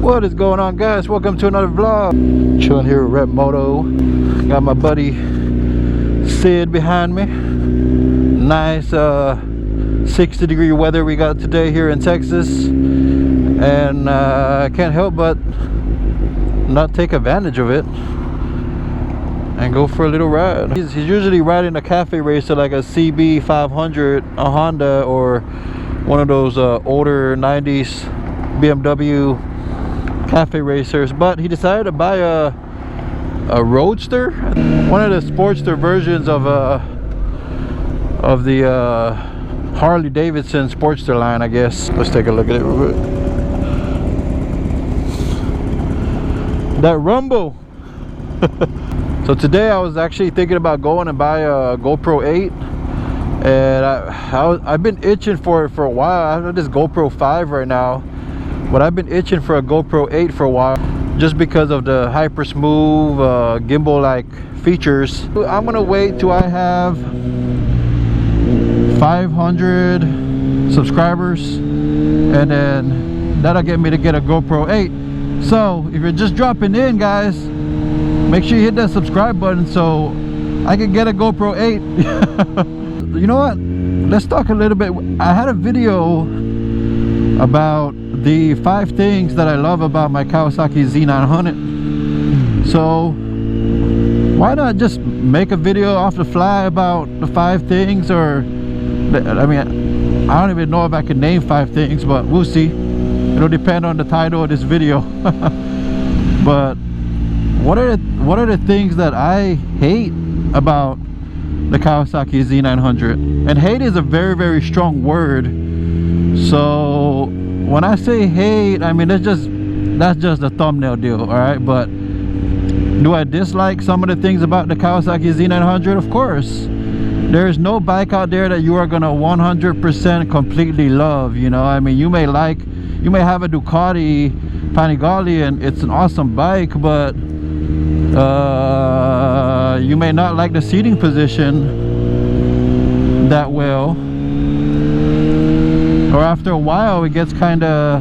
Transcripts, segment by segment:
What is going on, guys? Welcome to another vlog. Chilling here with Rep Moto. Got my buddy Sid behind me. Nice 60-degree weather we got today here in Texas, and I can't help but not take advantage of it and go for a little ride. He's usually riding a cafe racer like a CB500, a Honda, or one of those older 90s BMW cafe racers, but he decided to buy a Roadster, one of the Sportster versions of the Harley Davidson Sportster line, I guess. Let's take a look at it real quick. That rumble. So today I was actually thinking about going and buy a GoPro 8, and I've been itching for it for a while. I have this GoPro 5 right now, but I've been itching for a GoPro 8 for a while, just because of the hyper smooth gimbal like features. I'm gonna wait till I have 500 subscribers, and then that'll get me to get a GoPro 8. So if you're just dropping in, guys, make sure you hit that subscribe button so I can get a GoPro 8. You know what, let's talk a little bit. I had a video about the 5 things that I love about my Kawasaki Z900. So why not just make a video off the fly about the 5 things? Or I mean, I don't even know if I can name 5 things, but we'll see. It'll depend on the title of this video. But what are the things that I hate about the Kawasaki Z900? And hate is a very, very strong word. So when I say hate, I mean that's just a thumbnail deal, all right? But do I dislike some of the things about the Kawasaki Z900? Of course. There's no bike out there that you are gonna 100% completely love, you know? I mean, you may have a Ducati Panigale and it's an awesome bike, but you may not like the seating position that well, or after a while it gets kind of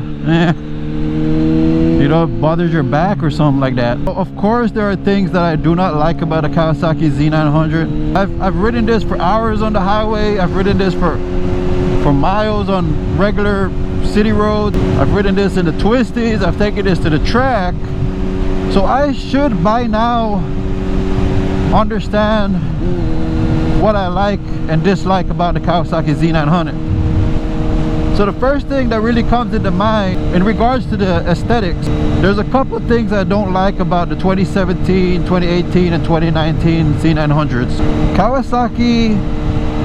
you know, it bothers your back or something like that. Of course there are things that I do not like about a Kawasaki Z900. I've ridden this for hours on the highway. I've ridden this for miles on regular city roads. I've ridden this in the twisties. I've taken this to the track. So I should by now understand what I like and dislike about the Kawasaki Z900. So the first thing that really comes into mind in regards to the aesthetics, there's a couple of things I don't like about the 2017, 2018, and 2019 Z900s. Kawasaki,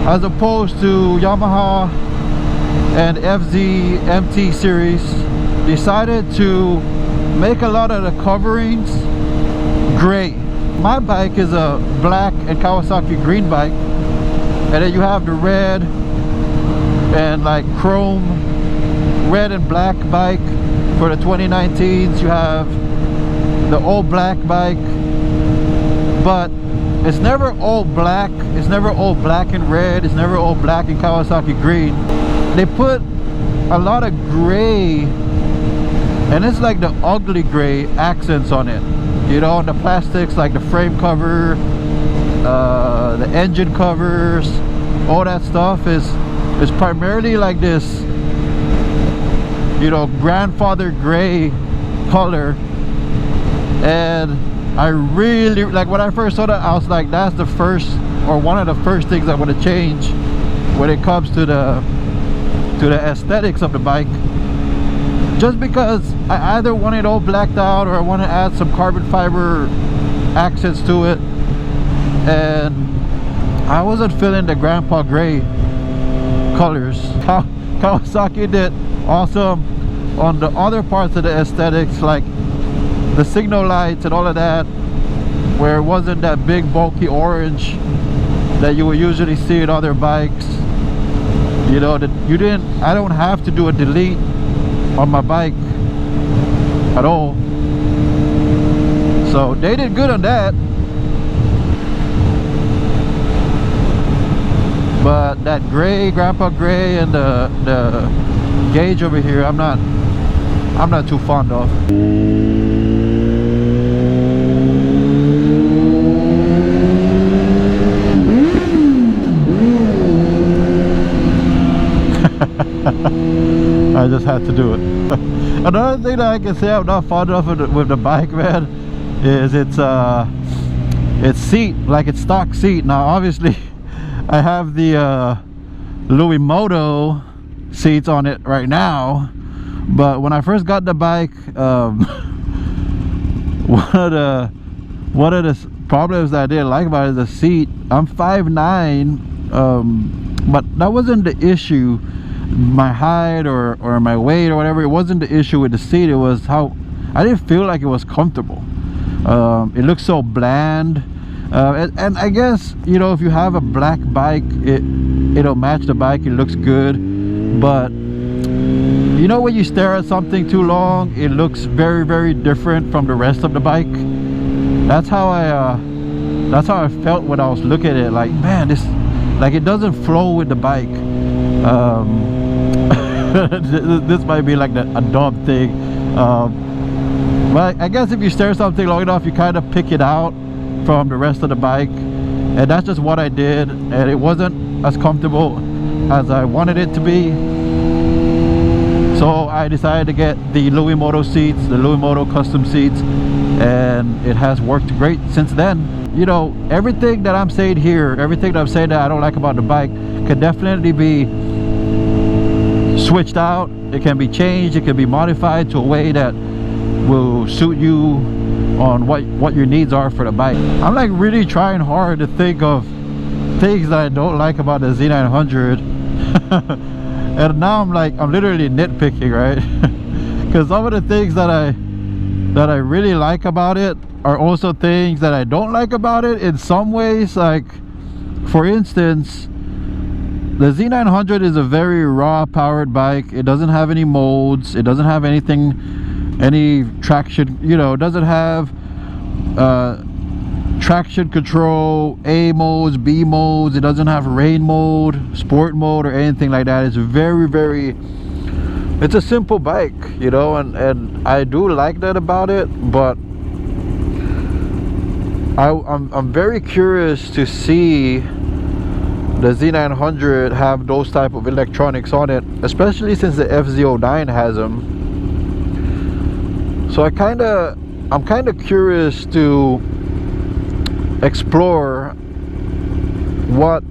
as opposed to Yamaha and FZ MT series, decided to make a lot of the coverings gray. My bike is a black and Kawasaki green bike, and then you have the red and like chrome red and black bike for the 2019s. You have the all black bike, but it's never all black. It's never all black and red. It's never all black and Kawasaki green. They put a lot of gray, and it's like the ugly gray accents on it, you know, on the plastics, like the frame cover, the engine covers, all that stuff is primarily like this, you know, grandfather gray color. And I really, like, when I first saw that, I was like, that's the first, or one of the first things I want to change when it comes to the aesthetics of the bike. Just because I either want it all blacked out, or I want to add some carbon fiber accents to it, and I wasn't feeling the grandpa gray colors. Kawasaki did awesome on the other parts of the aesthetics, like the signal lights and all of that, where it wasn't that big bulky orange that you would usually see in other bikes. You know, that I don't have to do a delete on my bike at all. So they did good on that. But that gray, grandpa gray, and the gauge over here, I'm not I'm not too fond of. I just had to do it. Another thing that I can say I'm not fond of with the bike, man, is its seat, like its stock seat. Now obviously I have the Louis Moto seats on it right now, but when I first got the bike, one of the problems that I didn't like about it is the seat. I'm 5'9", but that wasn't the issue, my height or my weight or whatever. It wasn't the issue with the seat. It was how I didn't feel like it was comfortable. It looked so bland, and I guess, you know, if you have a black bike, it'll match the bike, it looks good. But you know, when you stare at something too long, it looks very, very different from the rest of the bike. That's how I felt when I was looking at it. Like, man, this, like, it doesn't flow with the bike. This might be like a dumb thing, but I guess if you stare at something long enough, you kind of pick it out from the rest of the bike, and that's just what I did, and it wasn't as comfortable as I wanted it to be. So I decided to get the Louis Moto seats, the Louis Moto custom seats, and it has worked great since then. You know, everything that I'm saying here, everything that I'm saying that I don't like about the bike can definitely be switched out. It can be changed, it can be modified to a way that will suit you on what your needs are for the bike. I'm like really trying hard to think of things that I don't like about the Z900. And now I'm literally nitpicking, right? Because some of the things that I really like about it are also things that I don't like about it in some ways. Like, for instance, the Z900 is a very raw powered bike. It doesn't have any modes, it doesn't have anything, any traction, you know, it doesn't have traction control, A modes, B modes. It doesn't have rain mode, sport mode, or anything like that. It's very, very, it's a simple bike, you know, and I do like that about it. But I'm very curious to see the Z900 have those type of electronics on it, especially since the Z900 has them. So I'm kind of curious to explore what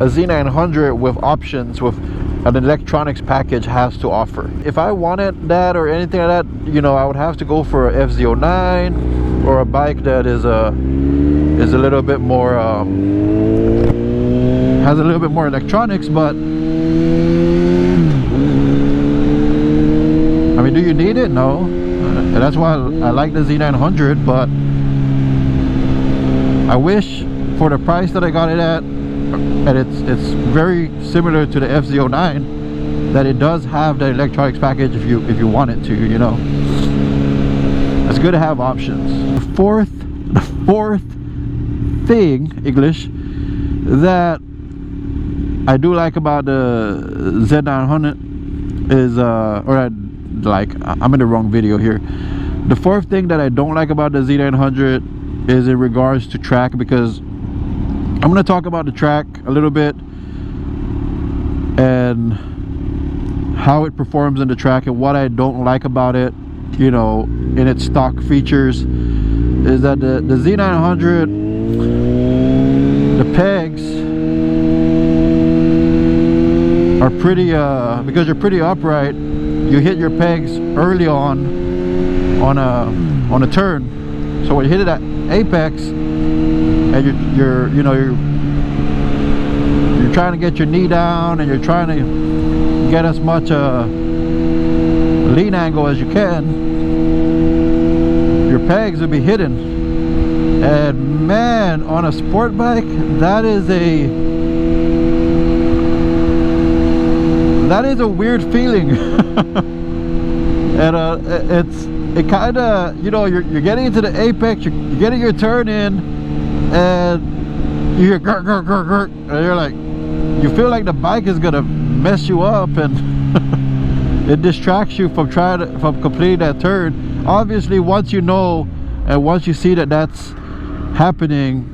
a Z900 with options, with an electronics package, has to offer. If I wanted that or anything like that, you know, I would have to go for a Z900 or a bike that is a little bit more has a little bit more electronics. But I mean, do you need it? No. And that's why I like the Z900, but I wish for the price that I got it at, and it's very similar to the Z900, that it does have the electronics package if you want it to, you know. It's good to have options. The fourth thing, English, that I do like about the Z900 is I'm in the wrong video here. The fourth thing that I don't like about the Z900 is in regards to track, because I'm going to talk about the track a little bit and how it performs in the track, and what I don't like about it, you know, in its stock features, is that the Z900, the pegs are pretty because you're pretty upright, you hit your pegs early on a turn. So when you hit it at apex and you're trying to get your knee down and you're trying to get as much lean angle as you can, your pegs will be hidden. And man, on a sport bike, that is a weird feeling. And it kind of, you know, you're getting into the apex, you're getting your turn in, and you hear grr, grr, grr, grr, and you're like, you feel like the bike is gonna mess you up, and it distracts you from from completing that turn. Obviously, once you know and once you see that that's happening,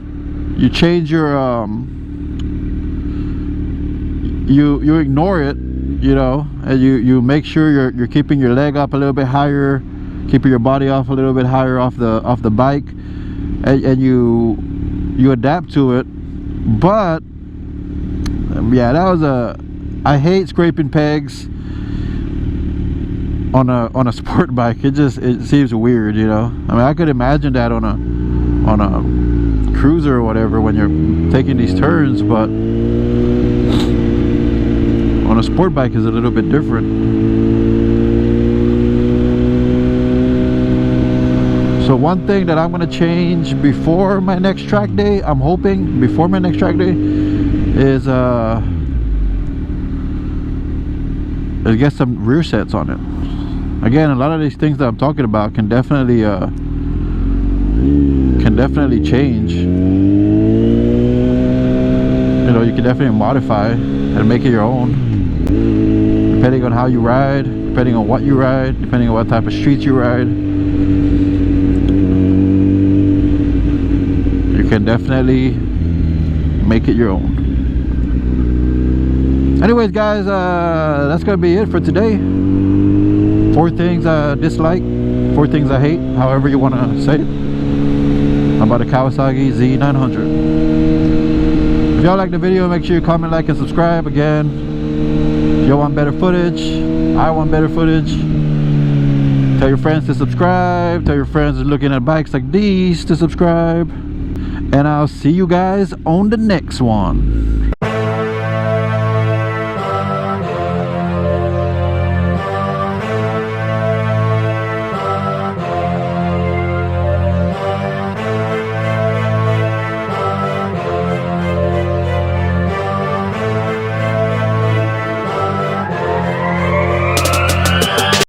you change your you ignore it, you know, and you make sure you're keeping your leg up a little bit higher, keeping your body off a little bit higher off the bike, and you adapt to it. But yeah, that was I hate scraping pegs on a sport bike. It seems weird, you know. I mean, I could imagine that on a cruiser or whatever when you're taking these turns, but on a sport bike is a little bit different. So one thing that I'm going to change before my next track day, I'm hoping before my next track day, is get some rear sets on it. Again, a lot of these things that I'm talking about can definitely change. You know, you can definitely modify and make it your own, depending on how you ride, depending on what you ride, depending on what type of streets you ride. You can definitely make it your own. Anyways, guys, that's gonna be it for today. 4 things I dislike, 4 things I hate, however you want to say it, about a Kawasaki Z900. If y'all like the video, make sure you comment, like, and subscribe. Again, if y'all want better footage, I want better footage, tell your friends to subscribe, tell your friends who are looking at bikes like these to subscribe, and I'll see you guys on the next one.